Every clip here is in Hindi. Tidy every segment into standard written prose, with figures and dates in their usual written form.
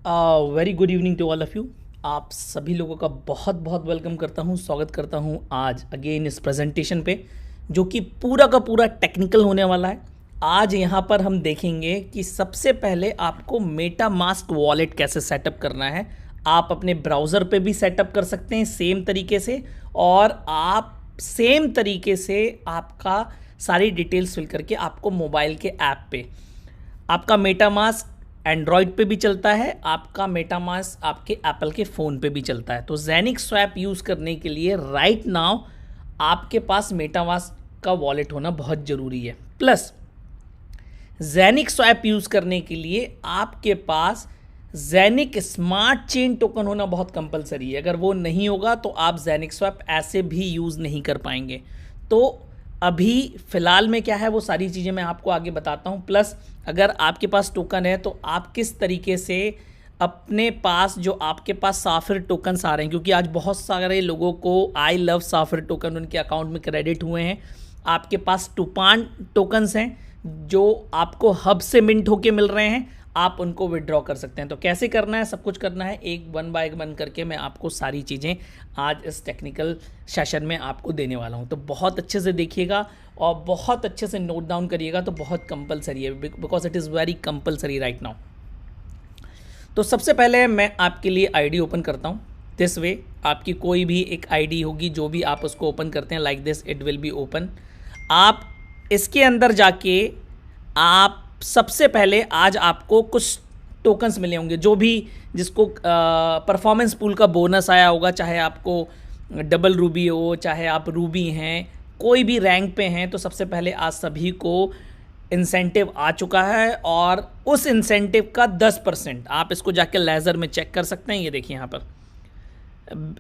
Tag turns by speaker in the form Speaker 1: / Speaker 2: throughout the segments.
Speaker 1: Very good evening to all of you. आप सभी लोगों का बहुत बहुत वेलकम करता हूँ, स्वागत करता हूँ आज अगेन इस प्रेजेंटेशन पे, जो कि पूरा का पूरा टेक्निकल होने वाला है। आज यहाँ पर हम देखेंगे कि सबसे पहले आपको मेटा मास्क वॉलेट कैसे सेटअप करना है। आप अपने ब्राउज़र पे भी सेटअप कर सकते हैं सेम तरीके से, और आप सेम तरीके से आपका सारी डिटेल्स फिल करके आपको मोबाइल के ऐप पे आपका मेटा मास्क एंड्रॉयड पे भी चलता है, आपका मेटा मास्क आपके एप्पल के फ़ोन पे भी चलता है। तो जेनिक स्वैप यूज़ करने के लिए राइट नाउ आपके पास मेटा मास्क का वॉलेट होना बहुत ज़रूरी है। प्लस जेनिक स्वैप यूज़ करने के लिए आपके पास जेनिक स्मार्ट चेन टोकन होना बहुत कंपलसरी है। अगर वो नहीं होगा तो आप जेनिक स्वैप ऐसे भी यूज़ नहीं कर पाएंगे। तो अभी फ़िलहाल में क्या है वो सारी चीज़ें मैं आपको आगे बताता हूँ। प्लस अगर आपके पास टोकन है तो आप किस तरीके से अपने पास जो आपके पास साफिर टोकन्स आ रहे हैं, क्योंकि आज बहुत सारे लोगों को आई लव साफिर टोकन उनके अकाउंट में क्रेडिट हुए हैं। आपके पास टूपान टोकन्स हैं जो आपको हब से मिंट होके मिल रहे हैं, आप उनको विड्रॉ कर सकते हैं। तो कैसे करना है, सब कुछ करना है, एक वन बाय वन करके मैं आपको सारी चीज़ें आज इस टेक्निकल सेशन में आपको देने वाला हूं। तो बहुत अच्छे से देखिएगा और बहुत अच्छे से नोट डाउन करिएगा। तो बहुत कंपलसरी है, because it is very compulsory right now. तो सबसे पहले मैं आपके लिए आईडी ओपन करता हूं। दिस वे आपकी कोई भी एक आईडी होगी, जो भी आप उसको ओपन करते हैं, like this it will be open. आप इसके अंदर जाके आप सबसे पहले आज आपको कुछ टोकन्स मिले होंगे, जो भी जिसको परफॉर्मेंस पूल का बोनस आया होगा, चाहे आपको डबल रूबी हो, चाहे आप रूबी हैं, कोई भी रैंक पे हैं। तो सबसे पहले आज सभी को इंसेंटिव आ चुका है, और उस इंसेंटिव का 10% आप इसको जाके लेज़र में चेक कर सकते हैं। ये देखिए यहाँ पर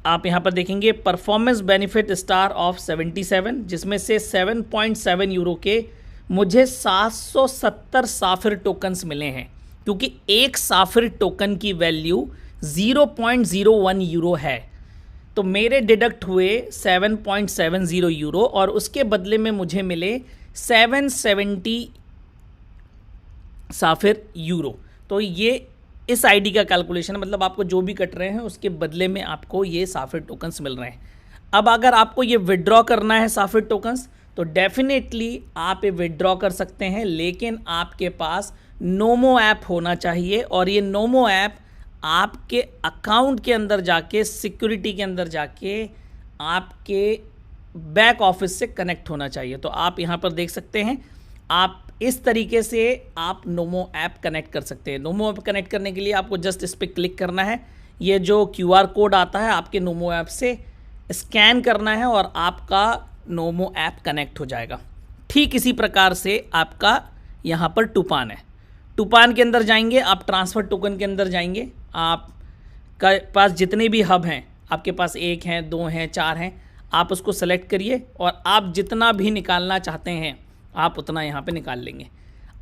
Speaker 1: आप यहाँ पर देखेंगे परफॉर्मेंस बेनिफिट स्टार ऑफ 77, जिसमें से 7.7 यूरो के मुझे 770 साफिर टोकन्स मिले हैं, क्योंकि एक साफिर टोकन की वैल्यू 0.01 यूरो है। तो मेरे डिडक्ट हुए 7.70 यूरो, और उसके बदले में मुझे मिले 770 साफिर यूरो। तो ये इस आईडी का कैलकुलेशन है, मतलब आपको जो भी कट रहे हैं उसके बदले में आपको ये साफिर टोकन्स मिल रहे हैं। अब अगर आपको ये विड्रॉ करना है साफिर टोकन्स, तो डेफिनेटली आप ये विड्रॉ कर सकते हैं, लेकिन आपके पास नोमो ऐप होना चाहिए। और ये नोमो ऐप आपके अकाउंट के अंदर जाके, सिक्योरिटी के अंदर जाके आपके बैक ऑफिस से कनेक्ट होना चाहिए। तो आप यहाँ पर देख सकते हैं, आप इस तरीके से आप नोमो ऐप कनेक्ट कर सकते हैं। नोमो ऐप कनेक्ट करने के लिए आपको जस्ट इस पर क्लिक करना है, ये जो क्यूआर कोड आता है आपके नोमो ऐप से स्कैन करना है, और आपका नोमो ऐप कनेक्ट हो जाएगा। ठीक इसी प्रकार से आपका यहाँ पर टूपान है, टूपान के अंदर जाएंगे आप, ट्रांसफ़र टोकन के अंदर जाएंगे, आपका पास जितने भी हब हैं, आपके पास 1 हैं, 2 हैं, 4 हैं, आप उसको सेलेक्ट करिए, और आप जितना भी निकालना चाहते हैं आप उतना यहाँ पे निकाल लेंगे।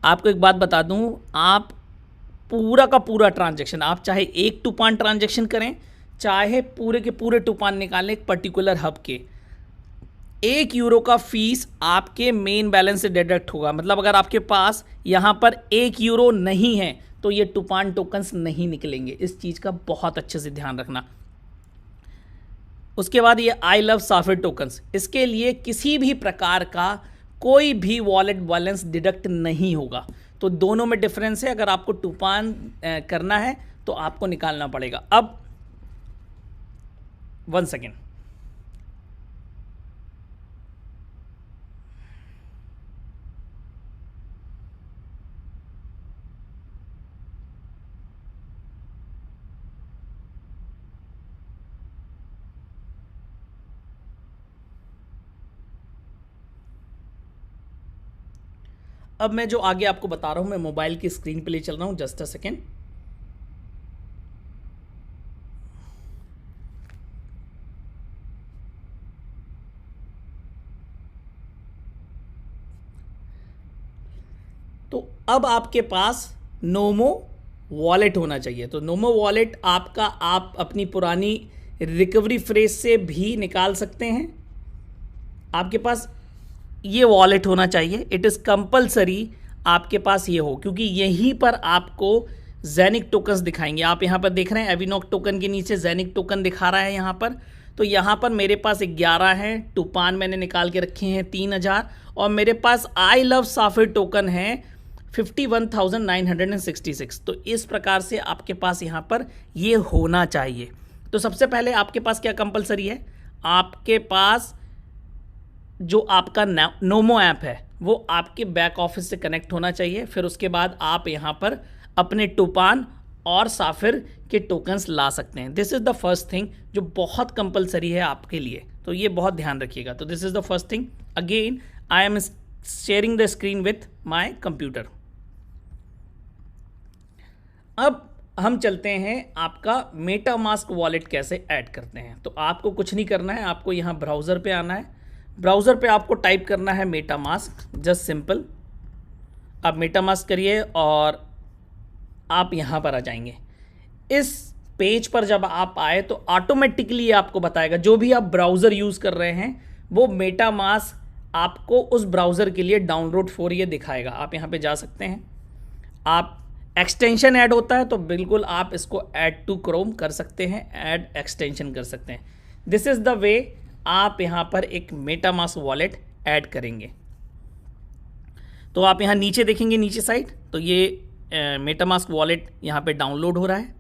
Speaker 1: आपको एक बात बता दूँ, आप पूरा का पूरा ट्रांजैक्शन, आप चाहे एक टूपान ट्रांजैक्शन करें, चाहे पूरे के पूरे टूपान निकालें एक पर्टिकुलर हब के, 1 यूरो का फीस आपके मेन बैलेंस से डिडक्ट होगा। मतलब अगर आपके पास यहाँ पर 1 यूरो नहीं है तो ये टूपान टोकन्स नहीं निकलेंगे। इस चीज़ का बहुत अच्छे से ध्यान रखना। उसके बाद ये आई लव साफिर टोकन्स, इसके लिए किसी भी प्रकार का कोई भी वॉलेट बैलेंस डिडक्ट नहीं होगा। तो दोनों में डिफरेंस है। अगर आपको टूपान करना है तो आपको निकालना पड़ेगा। अब 1 सेकेंड, अब मैं जो आगे आपको बता रहा हूं, मैं मोबाइल की स्क्रीन पे ले चल रहा हूं। Just a second. तो अब आपके पास नोमो वॉलेट होना चाहिए। तो नोमो वॉलेट आपका, आप अपनी पुरानी रिकवरी फ्रेज से भी निकाल सकते हैं। आपके पास ये वॉलेट होना चाहिए, इट इज़ कंपलसरी आपके पास ये हो, क्योंकि यहीं पर आपको जेनिक टोकन्स दिखाएंगे। आप यहाँ पर देख रहे हैं एविनॉक टोकन के नीचे जेनिक टोकन दिखा रहा है यहाँ पर। तो यहाँ पर मेरे पास 11 हैं, टूपान मैंने निकाल के रखे हैं 3000, और मेरे पास आई लव साफिर टोकन है 51,966। तो इस प्रकार से आपके पास यहाँ पर ये होना चाहिए। तो सबसे पहले आपके पास क्या कंपलसरी है, आपके पास जो आपका नोमो ऐप है वो आपके बैक ऑफिस से कनेक्ट होना चाहिए। फिर उसके बाद आप यहाँ पर अपने टूपान और साफिर के टोकन्स ला सकते हैं। This is the first thing जो बहुत कंपलसरी है आपके लिए, तो ये बहुत ध्यान रखिएगा। तो this is the first thing. Again I am sharing the screen with my computer. अब हम चलते हैं आपका मेटामास्क वॉलेट कैसे ऐड करते हैं। तो आपको कुछ नहीं करना है, आपको यहाँ ब्राउज़र पे आना है। ब्राउज़र पे आपको टाइप करना है मेटामास्क, जस्ट सिंपल। आप मेटामास्क करिए और आप यहाँ पर आ जाएंगे। इस पेज पर जब आप आए तो ऑटोमेटिकली आपको बताएगा, जो भी आप ब्राउज़र यूज़ कर रहे हैं वो मेटामास्क आपको उस ब्राउज़र के लिए डाउनलोड फॉर ये दिखाएगा। आप यहाँ पे जा सकते हैं। आप एक्सटेंशन ऐड होता है तो बिल्कुल आप इसको ऐड टू क्रोम कर सकते हैं, ऐड एक्सटेंशन कर सकते हैं। दिस इज़ द वे आप यहाँ पर एक मेटामास्क वॉलेट ऐड करेंगे। तो आप यहाँ नीचे देखेंगे, नीचे साइड, तो ये मेटामास्क वॉलेट यहाँ पे डाउनलोड हो रहा है।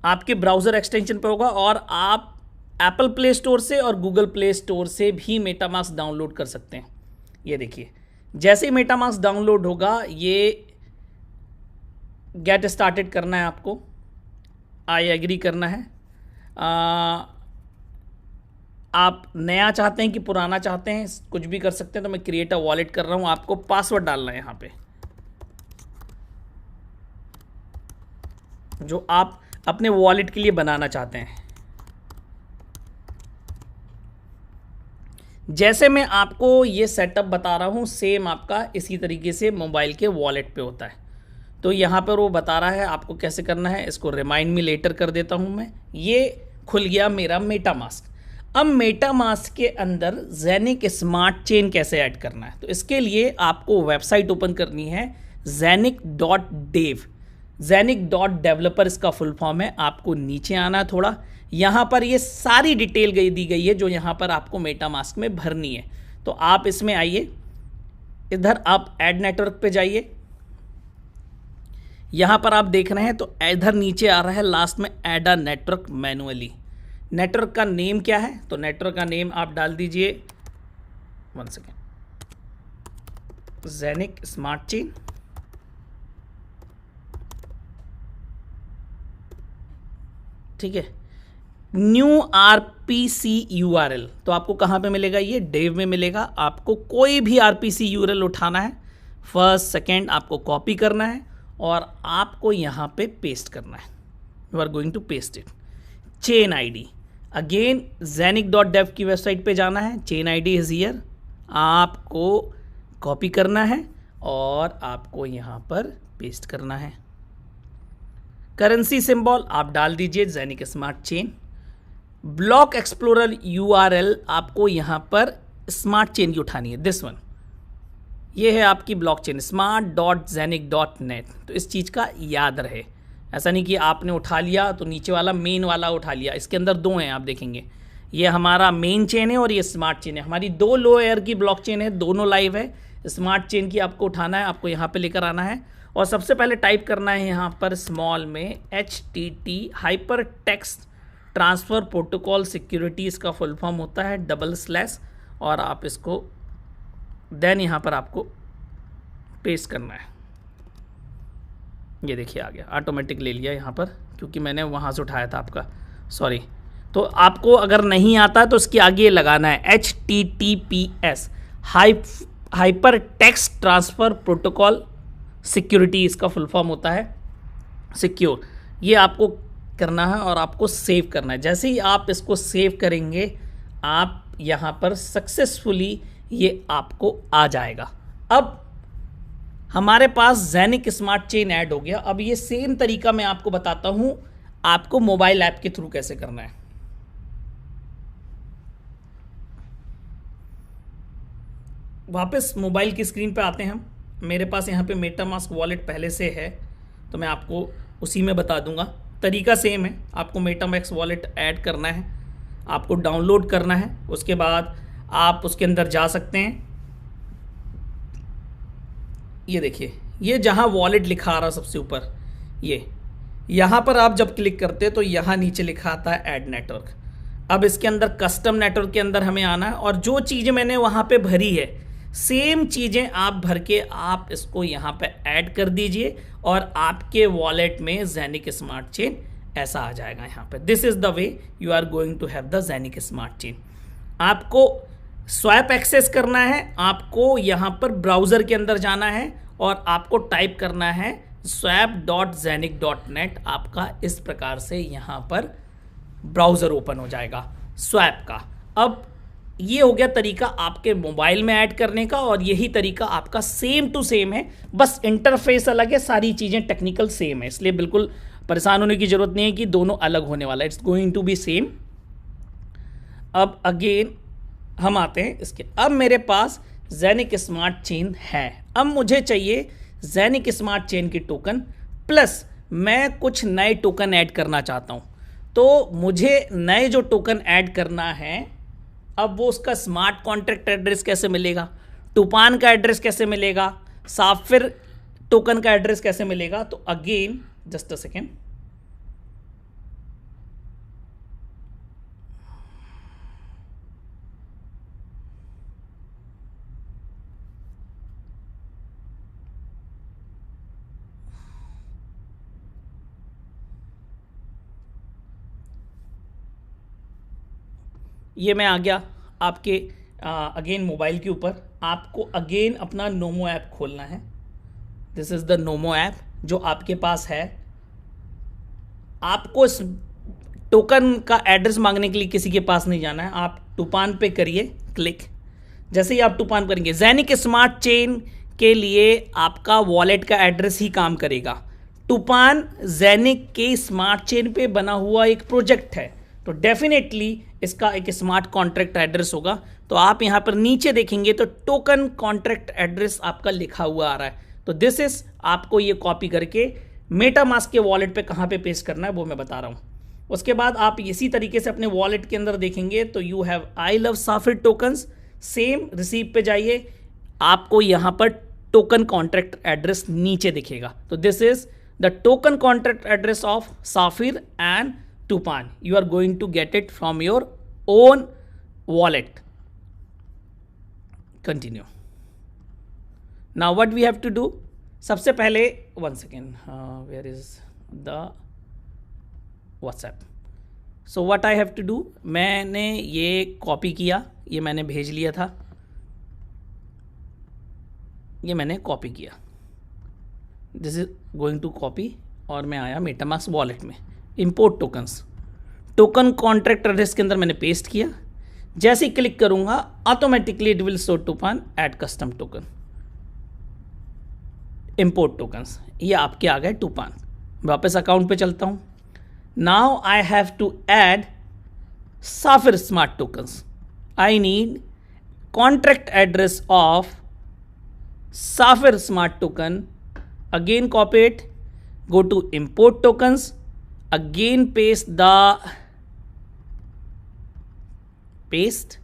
Speaker 1: आपके ब्राउज़र एक्सटेंशन पे होगा, और आप एप्पल प्ले स्टोर से और गूगल प्ले स्टोर से भी मेटामास्क डाउनलोड कर सकते हैं। ये देखिए, जैसे ही मेटामास्क डाउनलोड होगा, ये गेट स्टार्टेड करना है आपको, आई एग्री करना है। आप नया चाहते हैं कि पुराना चाहते हैं, कुछ भी कर सकते हैं। तो मैं क्रिएट अ वॉलेट कर रहा हूँ, आपको पासवर्ड डालना है यहाँ पे, जो आप अपने वॉलेट के लिए बनाना चाहते हैं। जैसे मैं आपको ये सेटअप बता रहा हूँ, सेम आपका इसी तरीके से मोबाइल के वॉलेट पे होता है। तो यहाँ पर वो बता रहा है आपको कैसे करना है। इसको रिमाइंड मी लेटर कर देता हूँ मैं। ये खुल गया मेरा मेटामास्क। अब मेटामास्क के अंदर जेनिक स्मार्ट चेन कैसे ऐड करना है, तो इसके लिए आपको वेबसाइट ओपन करनी है zenic.dev। zenic.developer इसका फुल फॉर्म है। आपको नीचे आना है थोड़ा, यहाँ पर ये सारी डिटेल दी गई है जो यहाँ पर आपको मेटामास्क में भरनी है। तो आप इसमें आइए, इधर आप ऐड नेटवर्क पे जाइए। यहाँ पर आप देख रहे हैं तो इधर नीचे आ रहा है लास्ट में add a network manually. Network का नेम क्या है, तो नेटवर्क का नेम आप डाल दीजिए, 1 सेकेंड, जेनिक स्मार्ट चेन। ठीक है, न्यू आरपीसी यूआरएल, तो आपको कहाँ पे मिलेगा, ये डेव में मिलेगा। आपको कोई भी आरपीसी यूआरएल उठाना है, फर्स्ट सेकेंड आपको कॉपी करना है और आपको यहाँ पे पेस्ट करना है। You are going to paste it. Chain ID, again zenic.dev की वेबसाइट पे जाना है, चेन आईडी इज हियर, आपको कॉपी करना है और आपको यहाँ पर पेस्ट करना है। करेंसी सिंबल आप डाल दीजिए Zenic smart chain. Block explorer URL आपको यहाँ पर स्मार्ट चेन की उठानी है, दिस वन। ये है आपकी ब्लॉकचेन smart.zenic.net। तो इस चीज़ का याद रहे, ऐसा नहीं कि आपने उठा लिया तो नीचे वाला मेन वाला उठा लिया। इसके अंदर दो हैं, आप देखेंगे, ये हमारा मेन चेन है और ये स्मार्ट चेन है। हमारी दो लो एयर की ब्लॉकचेन है, दोनों लाइव है। स्मार्ट चेन की आपको उठाना है, आपको यहाँ पे लेकर आना है और सबसे पहले टाइप करना है यहाँ पर स्मॉल में HTT hyper text transfer protocol security, इसका फुल फॉर्म होता है /, और आप इसको देन यहाँ पर आपको पेस्ट करना है। ये देखिए आ गया, ऑटोमेटिक ले लिया यहाँ पर, क्योंकि मैंने वहाँ से उठाया था आपका, सॉरी। तो आपको अगर नहीं आता तो इसके आगे लगाना है HTTPS hyper text transfer protocol security, इसका फुल फॉर्म होता है सिक्योर। ये आपको करना है और आपको सेव करना है। जैसे ही आप इसको सेव करेंगे, आप यहाँ पर सक्सेसफुली ये आपको आ जाएगा। अब हमारे जेनिक स्मार्ट चेन ऐड हो गया। अब ये सेम तरीका मैं आपको बताता हूं आपको मोबाइल ऐप के थ्रू कैसे करना है। वापस मोबाइल की स्क्रीन पे आते हैं हम। मेरे पास यहाँ पे मेटामास्क वॉलेट पहले से है, तो मैं आपको उसी में बता दूंगा। तरीका सेम है, आपको मेटामैक्स वॉलेट ऐड करना है, आपको डाउनलोड करना है, उसके बाद आप उसके अंदर जा सकते हैं। ये देखिए, ये जहाँ वॉलेट लिखा आ रहा सबसे ऊपर, ये यहाँ पर आप जब क्लिक करते हैं तो यहाँ नीचे लिखा आता है ऐड नेटवर्क। अब इसके अंदर कस्टम नेटवर्क के अंदर हमें आना है और जो चीज़ें मैंने वहाँ पे भरी है सेम चीज़ें आप भर के आप इसको यहाँ पे ऐड कर दीजिए और आपके वॉलेट में ज़ेनिक स्मार्ट चेन ऐसा आ जाएगा यहाँ पे। This is the way you are going to have the Zenith smart chain. आपको स्वैप एक्सेस करना है, आपको यहाँ पर ब्राउज़र के अंदर जाना है और आपको टाइप करना है swap.zenic.net। आपका इस प्रकार से यहाँ पर ब्राउज़र ओपन हो जाएगा स्वैप का। अब ये हो गया तरीका आपके मोबाइल में ऐड करने का और यही तरीका आपका सेम टू सेम है, बस इंटरफेस अलग है, सारी चीज़ें टेक्निकल सेम है, इसलिए बिल्कुल परेशान होने की ज़रूरत नहीं है कि दोनों अलग होने वाला है। It's going to be same. अब अगेन हम आते हैं इसके, अब मेरे पास ज़ेनिक स्मार्ट चेन है। अब मुझे चाहिए ज़ेनिक स्मार्ट चेन की टोकन प्लस मैं कुछ नए टोकन ऐड करना चाहता हूँ। तो मुझे नए जो टोकन ऐड करना है, अब वो उसका स्मार्ट कॉन्ट्रैक्ट एड्रेस कैसे मिलेगा, टूपान का एड्रेस कैसे मिलेगा, साफिर टोकन का एड्रेस कैसे मिलेगा। तो अगेन जस्ट अ सेकेंड, ये मैं आ गया आपके अगेन मोबाइल के ऊपर। आपको अगेन अपना नोमो ऐप खोलना है। दिस इज़ द नोमो ऐप जो आपके पास है। आपको इस टोकन का एड्रेस मांगने के लिए किसी के पास नहीं जाना है, आप टूपान पे करिए क्लिक। जैसे ही आप टूपान करेंगे, ज़ेनिक स्मार्ट चेन के लिए आपका वॉलेट का एड्रेस ही काम करेगा। टूपान ज़ेनिक के स्मार्ट चेन पे बना हुआ एक प्रोजेक्ट है, तो डेफिनेटली इसका एक स्मार्ट कॉन्ट्रैक्ट एड्रेस होगा। तो आप यहाँ पर नीचे देखेंगे तो टोकन कॉन्ट्रैक्ट एड्रेस आपका लिखा हुआ आ रहा है। तो दिस इज, आपको ये कॉपी करके मेटामास्क के वॉलेट पे कहाँ पे पेस्ट करना है वो मैं बता रहा हूँ। उसके बाद आप इसी तरीके से अपने वॉलेट के अंदर देखेंगे तो you have I love Safir tokens, same receive पे जाइए, आपको यहाँ पर टोकन कॉन्ट्रैक्ट एड्रेस नीचे दिखेगा। तो this is the token contract address of Safir and Tupan. You are going to get it from your own wallet. Continue. Now what we have to do? सबसे पहले one second. Where is the WhatsApp? So what I have to do? मैंने ये कॉपी किया, ये मैंने भेज लिया था, ये मैंने कॉपी किया। This is going to copy और मैं आया मेटामास्क वॉलेट में, import tokens, token contract address के अंदर मैंने पेस्ट किया। जैसे ही क्लिक करूंगा automatically it will show Tupan add custom token, import tokens, ये आपके आ गए टूपान। वापस अकाउंट पे चलता हूं। Now I have to add Safir smart tokens. I need contract address of Safir smart token. Again copy it, go to import tokens, again paste,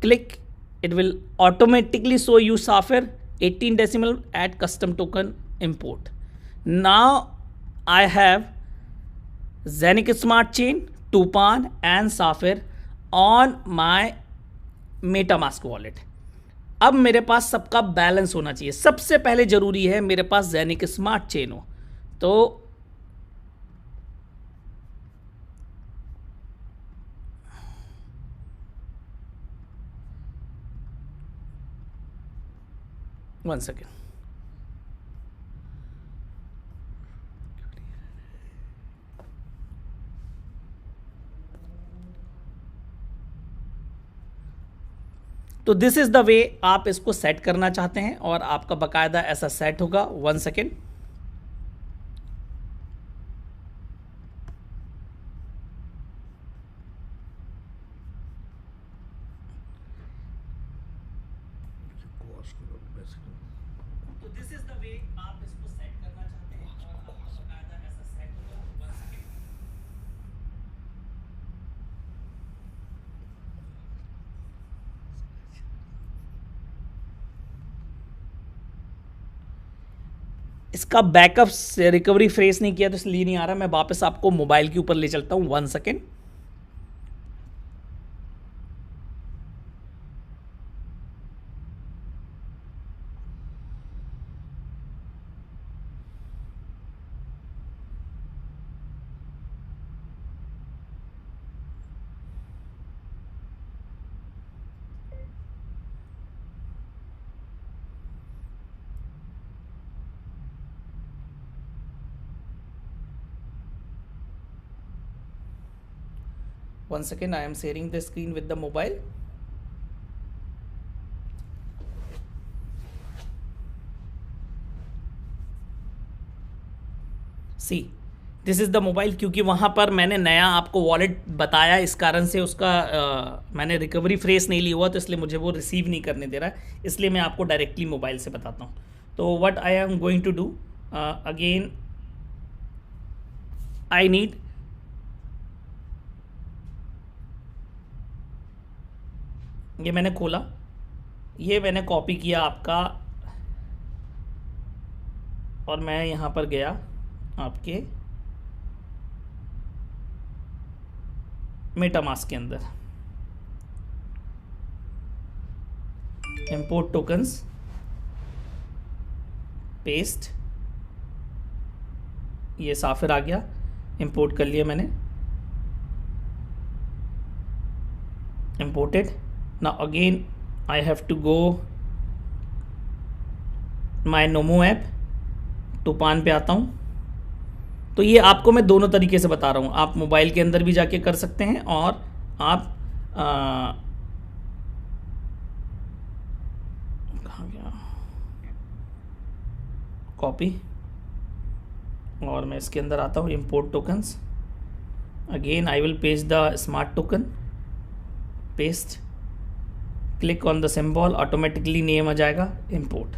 Speaker 1: click, it will automatically show you Saphir 18 decimal, add custom token, import. Now I have Zenix Smart Chain, Tupan and Saphir on my MetaMask wallet. अब मेरे पास सबका बैलेंस होना चाहिए। सबसे पहले जरूरी है मेरे पास ज़ेनिक स्मार्ट चेन हो। तो वन सेकेंड, तो दिस इज द वे आप इसको सेट करना चाहते हैं और आपका बकायदा ऐसा सेट होगा। वन सेकेंड, तो दिस इज द वे आप इसको सेट करना चाहते हैं और इसका बैकअप रिकवरी फ्रेज नहीं किया तो इसलिए नहीं आ रहा। मैं वापस आपको मोबाइल के ऊपर ले चलता हूँ, 1 second. One second, I am sharing the screen with the mobile. See this is the mobile, क्योंकि वहाँ पर मैंने नया आपको वॉलेट बताया, इस कारण से उसका मैंने रिकवरी फ्रेज नहीं लिया हुआ, तो इसलिए मुझे वो रिसीव नहीं करने दे रहा है। इसलिए मैं आपको डायरेक्टली मोबाइल से बताता हूँ। तो what I am going to do, again I need ये मैंने खोला, ये मैंने कॉपी किया आपका, और मैं यहाँ पर गया आपके मेटामास्क के अंदर, इंपोर्ट टोकन्स, पेस्ट, ये साफिर आ गया, इंपोर्ट कर लिया मैंने, imported. Now again I have to go my Nomo app, Tupan पे आता हूँ। तो ये आपको मैं दोनों तरीके से बता रहा हूँ, आप मोबाइल के अंदर भी जाके कर सकते हैं, और आप कहाँ गया, कॉपी, और मैं इसके अंदर आता हूँ, import tokens, again I will paste the smart token, paste, click on the symbol, automatically name आ जाएगा, इंपोर्ट।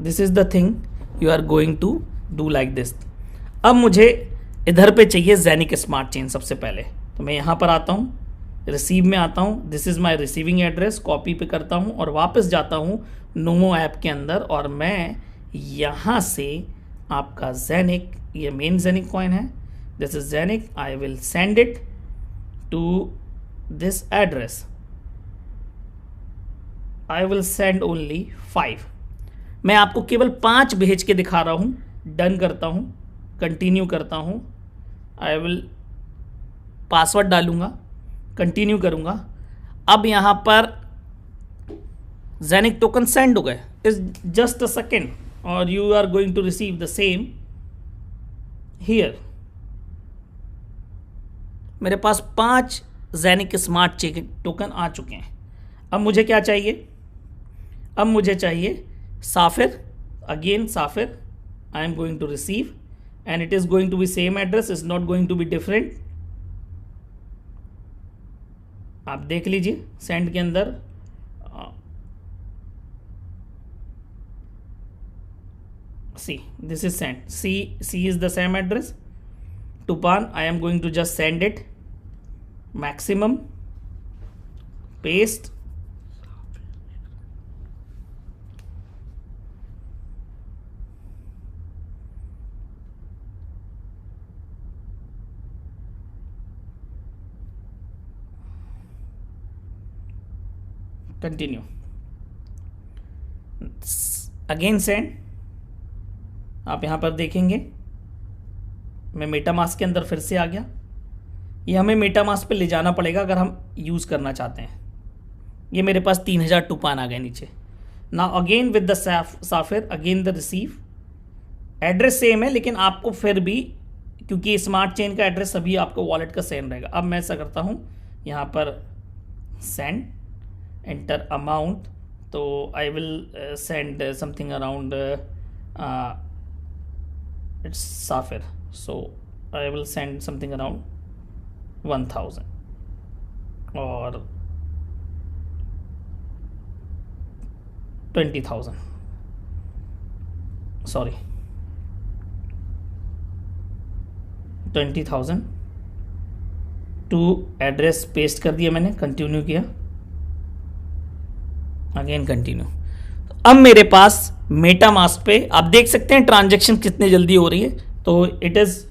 Speaker 1: This is the thing you are going to do like this. अब मुझे इधर पे चाहिए जेनिक स्मार्ट चेन सबसे पहले, तो मैं यहाँ पर आता हूँ, रिसीव में आता हूँ, this is my receiving address, copy पे करता हूँ और वापस जाता हूँ नोमो ऐप के अंदर, और मैं यहाँ से आपका जेनिक, ये मेन जेनिक कॉइन है, this is Zenic, I will send it to this address, I will send only 5। मैं आपको केवल 5 भेज के दिखा रहा हूँ। डन करता हूँ, कंटिन्यू करता हूँ, आई विल पासवर्ड डालूँगा, कंटिन्यू करूँगा। अब यहाँ पर जेनिक टोकन सेंड हो गए, इज जस्ट अ सेकेंड, और you are going to receive the same here. मेरे पास 5 जेनिक स्मार्ट चेक टोकन आ चुके हैं। अब मुझे क्या चाहिए, अब मुझे चाहिए Safir, again Safir, I am going to receive and it is going to be same address, is not going to be different. आप देख लीजिए सेंड के अंदर, see this is send, see is the same address, Tupan, I am going to just send it, maximum, paste, continue, again send. आप यहाँ पर देखेंगे मैं मेटामास्क के अंदर फिर से आ गया। ये हमें मेटामास्क पे ले जाना पड़ेगा अगर हम यूज़ करना चाहते हैं। ये मेरे पास 3000 टूपान आ गए नीचे। Now again with the Safir, again the receive, address same है लेकिन आपको फिर भी, क्योंकि स्मार्ट चेन का एड्रेस सभी आपको वॉलेट का सेम रहेगा। अब मैं ऐसा करता हूँ, यहाँ पर सेंड, एंटर अमाउंट, तो I will send something around, it's Safir, so I will send something around 1000 और 20,000, सॉरी 20,000 टू एड्रेस पेस्ट कर दिया मैंने, कंटिन्यू किया, अगेन कंटिन्यू। अब मेरे पास मेटा मास्क पे आप देख सकते हैं ट्रांजैक्शन कितनी जल्दी हो रही है। तो इट इज़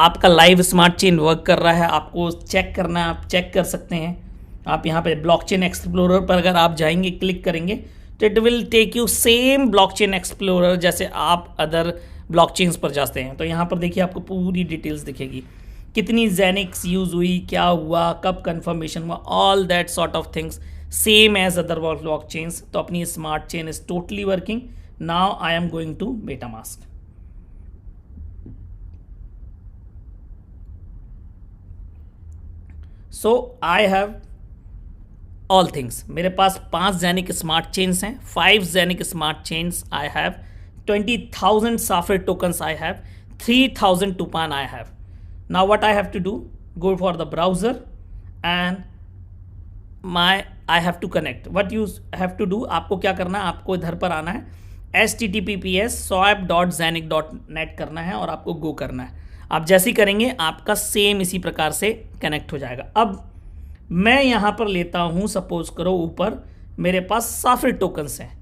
Speaker 1: आपका लाइव स्मार्ट चेन वर्क कर रहा है, आपको चेक करना है, आप चेक कर सकते हैं। आप यहाँ पे ब्लॉकचेन एक्सप्लोरर पर अगर आप जाएंगे, क्लिक करेंगे तो it will take you same blockchain explorer जैसे आप अदर ब्लॉकचेन्स पर जाते हैं। तो यहाँ पर देखिए आपको पूरी डिटेल्स दिखेगी, कितनी जेनिक्स यूज़ हुई, क्या हुआ, कब कंफर्मेशन हुआ, all that sort of things same as other blockchains. तो अपनी smart chain is totally working. Now I am going to MetaMask. So I have all things. मेरे पास 5 जेनिक स्मार्ट चेन्स हैं, 5 Zenith smart chains I have, 20,000 Safir tokens I have, 3,000 Tupan I have. Now what I have to do, go for the browser and I have to connect. What you have to do, आपको क्या करना है, आपको इधर पर आना है, https://swap.zenic.net करना है और आपको गो करना है। आप जैसे ही करेंगे आपका सेम इसी प्रकार से कनेक्ट हो जाएगा। अब मैं यहाँ पर लेता हूँ, सपोज करो ऊपर मेरे पास साफिर टोकन्स हैं।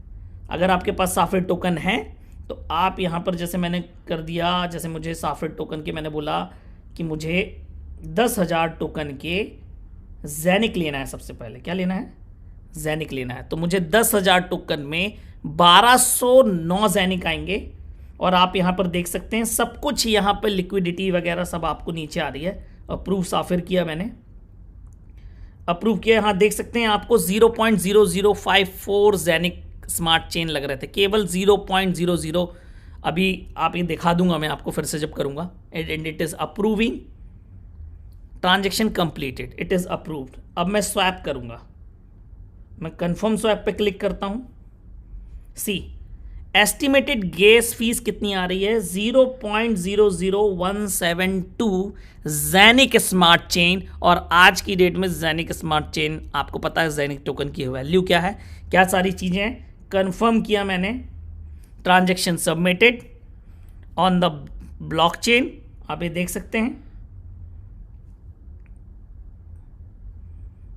Speaker 1: अगर आपके पास साफिर टोकन है तो आप यहाँ पर, जैसे मैंने कर दिया, जैसे मुझे साफिर टोकन के मैंने बोला कि मुझे 10,000 टोकन के जेनिक लेना है। सबसे पहले क्या लेना है, जेनिक लेना है। तो मुझे 10,000 टोकन में 1209 जेनिक आएंगे। और आप यहाँ पर देख सकते हैं सब कुछ, यहाँ पर लिक्विडिटी वगैरह सब आपको नीचे आ रही है। अप्रूव साफिर किया मैंने, अप्रूव किया। यहाँ देख सकते हैं आपको 0.0054 जेनिक स्मार्ट चेन लग रहे थे, केवल 0.00। अभी आप ये दिखा दूंगा मैं आपको फिर से जब करूंगा। And it is approving, transaction completed, it is approved. अब मैं स्वैप करूंगा, मैं कंफर्म स्वैप पे क्लिक करता हूं। सी एस्टिमेटेड गैस फीस कितनी आ रही है, 0.00172 जेनिक स्मार्ट चेन। और आज की डेट में जेनिक स्मार्ट चेन, आपको पता है जेनिक टोकन की वैल्यू क्या है, क्या सारी चीजें हैं। कंफर्म किया मैंने, transaction submitted on the blockchain. आप ये देख सकते हैं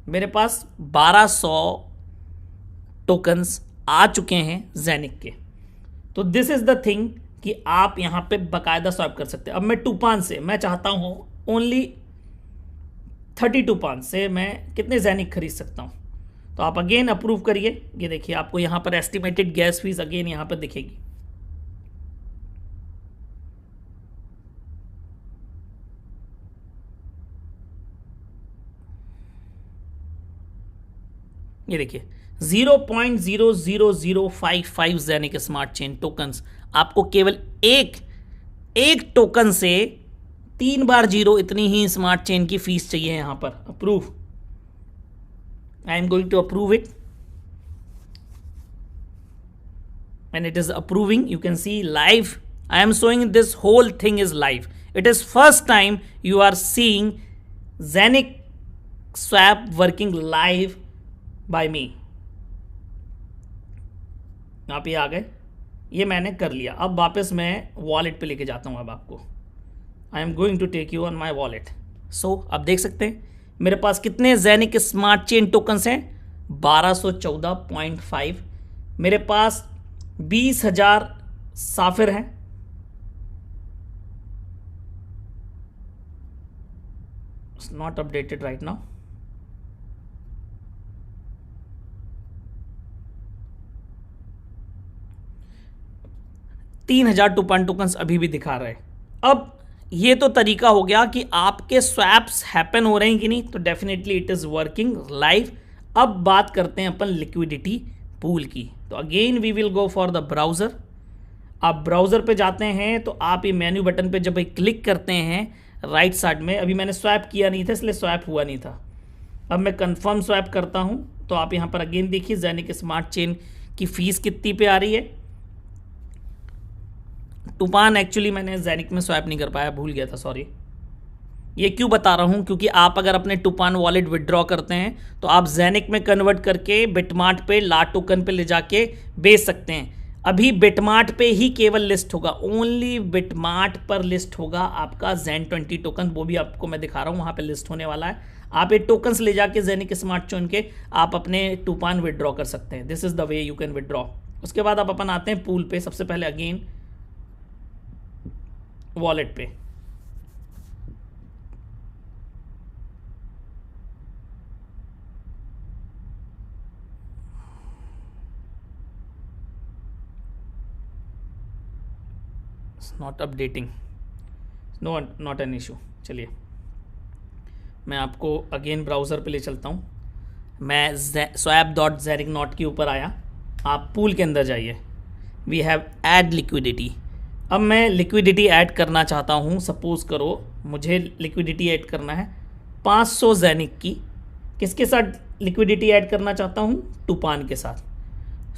Speaker 1: मेरे पास 1200 टोकन्स आ चुके हैं जेनिक के। तो दिस इज द थिंग कि आप यहां पे बकायदा स्वैप कर सकते हैं। अब मैं टूपान से, मैं चाहता हूं ओनली 30 टूपान से मैं कितने जेनिक खरीद सकता हूं। तो आप अगेन अप्रूव करिए। ये देखिए आपको यहां पर एस्टिमेटेड गैस फीस अगेन यहां पर दिखेगी। ये देखिए 0.00055 जेनिक स्मार्ट चेन टोकन्स। आपको केवल एक टोकन से 3 बार 0, इतनी ही स्मार्ट चेन की फीस चाहिए यहां पर। Approve, I am going to approve it and it is approving. You can see live, I am showing this whole thing is live. It is first time you are seeing Zenith swap working live by me. आप ये आ गए, ये मैंने कर लिया। अब वापस मैं वॉलेट पे लेके जाता हूँ। अब आपको I am going to take you on my wallet. So आप देख सकते हैं मेरे पास कितने जेनिक स्मार्ट चेन टोकन्स हैं, 1214.5। मेरे पास 20,000 साफिर हैं। It's not updated right now. तीन 3,000 टूपान टोकन्स अभी भी दिखा रहे हैं। अब ये तो तरीका हो गया कि आपके स्वैप्स हैपन हो रहे हैं कि नहीं, तो definitely it is working live. अब बात करते हैं अपन लिक्विडिटी पूल की। तो again we will go for the browser. आप ब्राउज़र पे जाते हैं तो आप ये मेन्यू बटन पे जब क्लिक करते हैं राइट साइड में, अभी मैंने स्वैप किया नहीं था इसलिए स्वैप हुआ नहीं था। अब मैं कंफर्म स्वैप करता हूँ तो आप यहाँ पर अगेन देखिए जेनिक स्मार्ट चेन की फीस कितनी पे आ रही है। टूपान एक्चुअली मैंने जेनिक में स्वैप नहीं कर पाया, भूल गया था, सॉरी। ये क्यों बता रहा हूँ, क्योंकि आप अगर अपने टूपान वॉलेट विड्रॉ करते हैं तो आप जेनिक में कन्वर्ट करके बिटमार्ट पे ला टोकन पे ले जाके बेच सकते हैं। अभी बिटमार्ट पे ही केवल लिस्ट होगा, ओनली बिटमार्ट पर लिस्ट होगा आपका Zen20 टोकन। वो भी आपको मैं दिखा रहा हूँ, वहाँ पे लिस्ट होने वाला है। आप ये टोकन्स ले जाके जेनिक स्मार्ट चेन के आप अपने टूपान विड्रॉ कर सकते हैं। This is the way you can withdraw उसके बाद आप अपन आते हैं पूल पे। सबसे पहले अगेन वॉलेट पे, not updating, no not an issue. चलिए मैं आपको अगेन ब्राउज़र पे ले चलता हूँ। मैं swap.zarignaut के ऊपर आया, आप पूल के अंदर जाइए। We have add liquidity. अब मैं लिक्विडिटी ऐड करना चाहता हूँ। सपोज़ करो मुझे लिक्विडिटी ऐड करना है 500 जैनिक की। किसके साथ लिक्विडिटी ऐड करना चाहता हूँ? टूपान के साथ।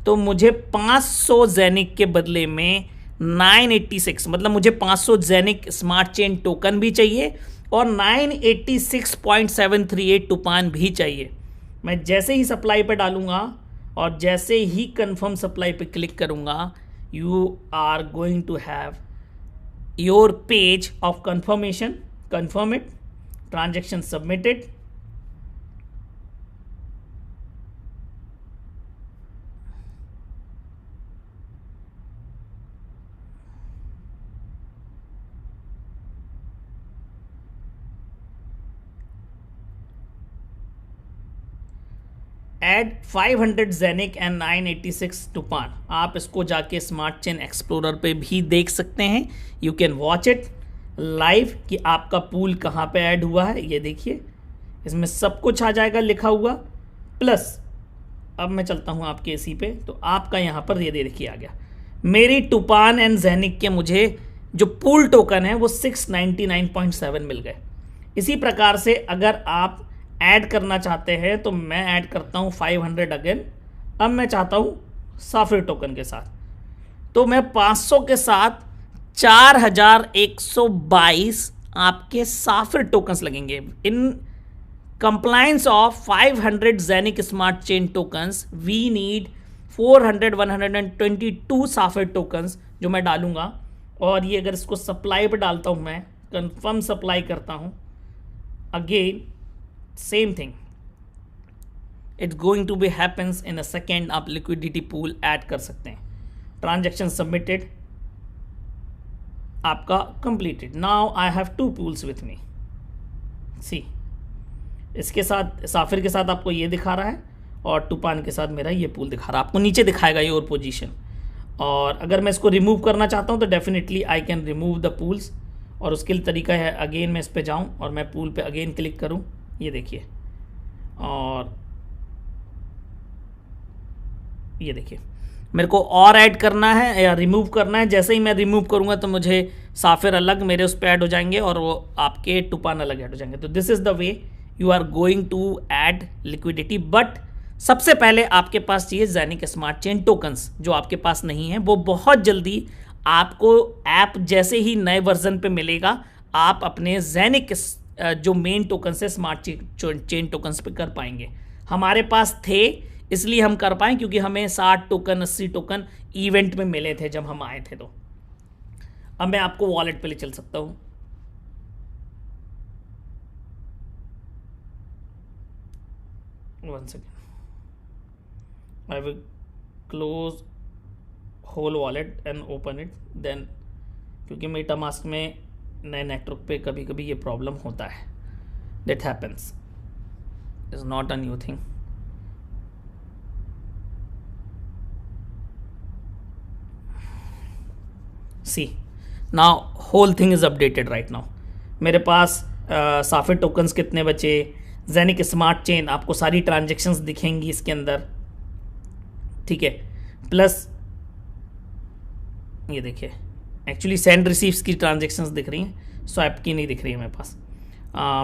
Speaker 1: तो मुझे 500 जैनिक के बदले में 986, मतलब मुझे 500 जैनिक स्मार्ट चेन टोकन भी चाहिए और 986.738 टूपान भी चाहिए। मैं जैसे ही सप्लाई पे डालूंगा और जैसे ही कंफर्म सप्लाई पे क्लिक करूंगा, you are going to have your page of confirmation. Confirm it, transaction submitted. Add 500 Zenic and 986 टूपान। आप इसको जाके स्मार्ट चेन एक्सप्लोरर पे भी देख सकते हैं। You can watch it live कि आपका पूल कहाँ पे ऐड हुआ है। ये देखिए, इसमें सब कुछ आ जाएगा लिखा हुआ। प्लस अब मैं चलता हूँ आपके इसी पे, तो आपका यहाँ पर ये देखिए आ गया। मेरी टूपान एंड जेनिक के मुझे जो पूल टोकन है वो 699.7 मिल गए। इसी प्रकार से अगर आप ऐड करना चाहते हैं तो मैं ऐड करता हूँ 500 अगेन। अब मैं चाहता हूँ साफिर टोकन के साथ, तो मैं 500 के साथ 4122 आपके साफिर टोकन्स लगेंगे। In compliance of 500 Zenith smart chain tokens we need 122 Safir tokens जो मैं डालूंगा। और ये अगर इसको सप्लाई पे डालता हूँ, मैं कंफर्म सप्लाई करता हूँ, again same thing, it's going to be happens in a second. आप लिक्विडिटी पूल ऐड कर सकते हैं। ट्रांजेक्शन सबमिटेड, आपका completed. Now I have 2 pools with me. See, इसके साथ साफिर के साथ आपको ये दिखा रहा है और टूपान के साथ मेरा ये पूल दिखा रहा है। आपको नीचे दिखाएगा योर पोजीशन। और अगर मैं इसको रिमूव करना चाहता हूँ तो definitely I can remove the pools. और उसके लिए तरीका है, अगेन मैं इस पे जाऊँ और मैं पूल पे अगेन क्लिक करूँ, ये देखिए, और ये देखिए मेरे को और ऐड करना है या रिमूव करना है। जैसे ही मैं रिमूव करूँगा तो मुझे साफिर अलग मेरे उस पर ऐड हो जाएंगे और वो आपके टूपान अलग ऐड हो जाएंगे। तो this is the way you are going to add liquidity. But सबसे पहले आपके पास चाहिए जेनिक स्मार्ट चेन टोकन्स, जो आपके पास नहीं है। वो बहुत जल्दी आपको ऐप जैसे ही नए वर्जन पे मिलेगा, आप अपने जेनिक जो मेन टोकन से स्मार्ट चेन टोकन्स पे कर पाएंगे। हमारे पास थे इसलिए हम कर पाए, क्योंकि हमें 60 टोकन 80 टोकन इवेंट में मिले थे जब हम आए थे। तो अब मैं आपको वॉलेट पे ले चल सकता हूँ। One second, I will close whole wallet and open it then, क्योंकि मेटामास्क में नए नेटवर्क पे कभी कभी ये प्रॉब्लम होता है। That happens, is not a new thing. See, now whole thing is updated right now. मेरे पास साफिर टोकन्स कितने बचे, जेनिक स्मार्ट चेन, आपको सारी ट्रांजेक्शन्स दिखेंगी इसके अंदर, ठीक है। प्लस ये देखिए, एक्चुअली सेंड रिसीव्स की ट्रांजेक्शन्स दिख रही हैं, स्वैप की नहीं दिख रही है मेरे पास,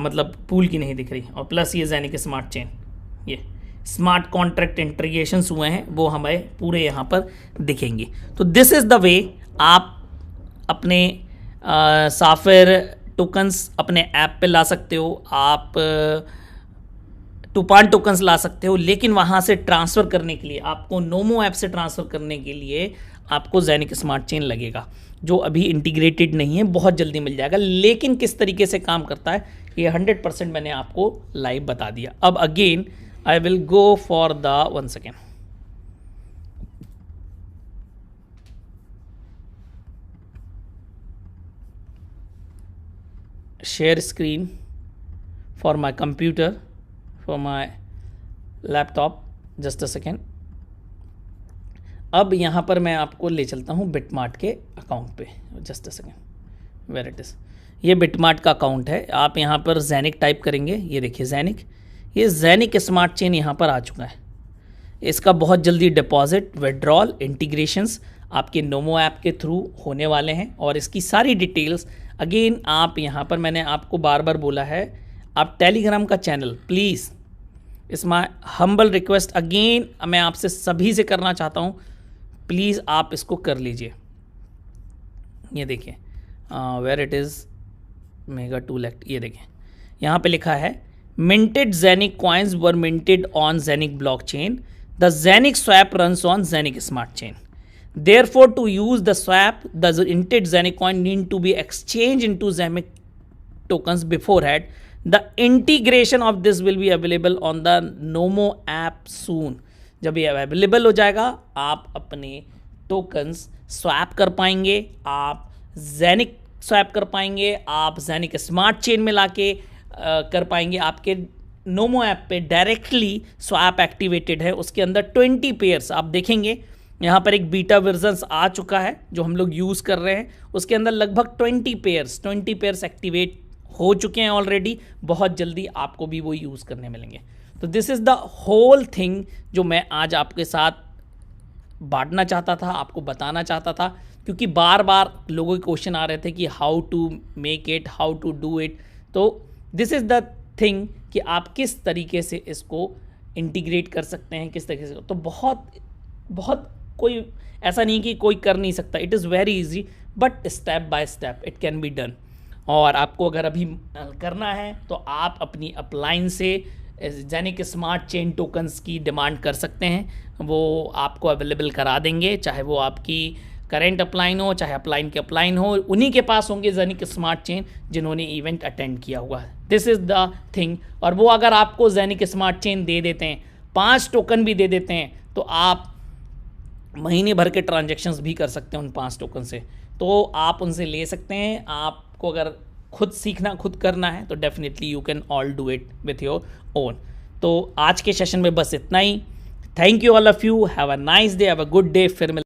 Speaker 1: मतलब पूल की नहीं दिख रही। और प्लस ये जेनिक स्मार्ट चेन, ये स्मार्ट कॉन्ट्रैक्ट इंटीग्रेशंस हुए हैं, वो हमें पूरे यहाँ पर दिखेंगे। तो दिस इज़ द वे आप अपने साफिर टोकन्स अपने ऐप पे ला सकते हो। आप टूपान टोकन्स ला सकते हो, लेकिन वहाँ से ट्रांसफ़र करने के लिए आपको नोमो ऐप से ट्रांसफ़र करने के लिए आपको जेनिक स्मार्ट चेन लगेगा, जो अभी इंटीग्रेटेड नहीं है, बहुत जल्दी मिल जाएगा। लेकिन किस तरीके से काम करता है ये 100% मैंने आपको लाइव बता दिया। अब again I will go for the, one second, share screen for my computer, for my laptop. Just a second. अब यहाँ पर मैं आपको ले चलता हूँ बिटमार्ट के अकाउंट पे. Just a second, where it is. ये बिटमार्ट का अकाउंट है. आप यहाँ पर जैनिक टाइप करेंगे. ये देखिए जैनिक, ये जैनिक स्मार्ट चेन यहाँ पर आ चुका है. इसका बहुत जल्दी डिपॉजिट, विड्रॉल, इंटीग्रेशंस आपके नोमो ऐप के थ्रू होने वाले हैं. और इसकी सारी डिटेल्स अगेन आप यहाँ पर, मैंने आपको बार बार बोला है, आप टेलीग्राम का channel please, it's my humble request again, मैं आपसे सभी से करना चाहता हूँ, प्लीज़ आप इसको कर लीजिए. ये देखिए where it is mega 2 lakh. ये देखिए यहाँ पे लिखा है minted Zenic coins were minted on Zenic blockchain. The Zenic swap runs on Zenic smart chain. Therefore, to use the swap, the minted Zenic coin need to be exchanged into Zenic tokens beforehand. The integration of this will be available on the Nomo app soon. जब ये अवेलेबल हो जाएगा आप अपने टोकन्स स्वैप कर पाएंगे, आप जेनिक स्वैप कर पाएंगे, आप जेनिक स्मार्ट चेन में लाके कर पाएंगे. आपके नोमो ऐप पे डायरेक्टली स्वैप एक्टिवेटेड है. उसके अंदर 20 पेयर्स आप देखेंगे. यहाँ पर एक बीटा वर्जन्स आ चुका है जो हम लोग यूज़ कर रहे हैं. उसके अंदर लगभग 20 पेयर्स एक्टिवेट हो चुके हैं ऑलरेडी. बहुत जल्दी आपको भी वो यूज़ करने मिलेंगे. तो this is the whole thing जो मैं आज आपके साथ बांटना चाहता था, आपको बताना चाहता था, क्योंकि बार बार लोगों के क्वेश्चन आ रहे थे कि how to make it, how to do it. तो दिस इज़ द थिंग कि आप किस तरीके से इसको इंटीग्रेट कर सकते हैं, किस तरीके से. तो बहुत कोई ऐसा नहीं कि कोई कर नहीं सकता. It is very easy, but step by step it can be done. और आपको अगर अभी करना है तो आप अपनी अपलाइन से जेनिक स्मार्ट चेन टोकन्स की डिमांड कर सकते हैं. वो आपको अवेलेबल करा देंगे, चाहे वो आपकी करेंट अपलाइन हो, चाहे अपलाइन के अपलाइन हो. उन्हीं के पास होंगे जेनिक स्मार्ट चेन जिन्होंने इवेंट अटेंड किया हुआ है. This is the thing. और वो अगर आपको जेनिक स्मार्ट चेन दे देते हैं, 5 टोकन भी दे देते हैं, तो आप महीने भर के ट्रांजैक्शंस भी कर सकते हैं उन 5 टोकन से. तो आप उनसे ले सकते हैं. आपको अगर खुद सीखना, खुद करना है तो definitely you can all do it with your own. तो आज के सेशन में बस इतना ही. Thank you all of you. Have a nice day, have a good day. फिर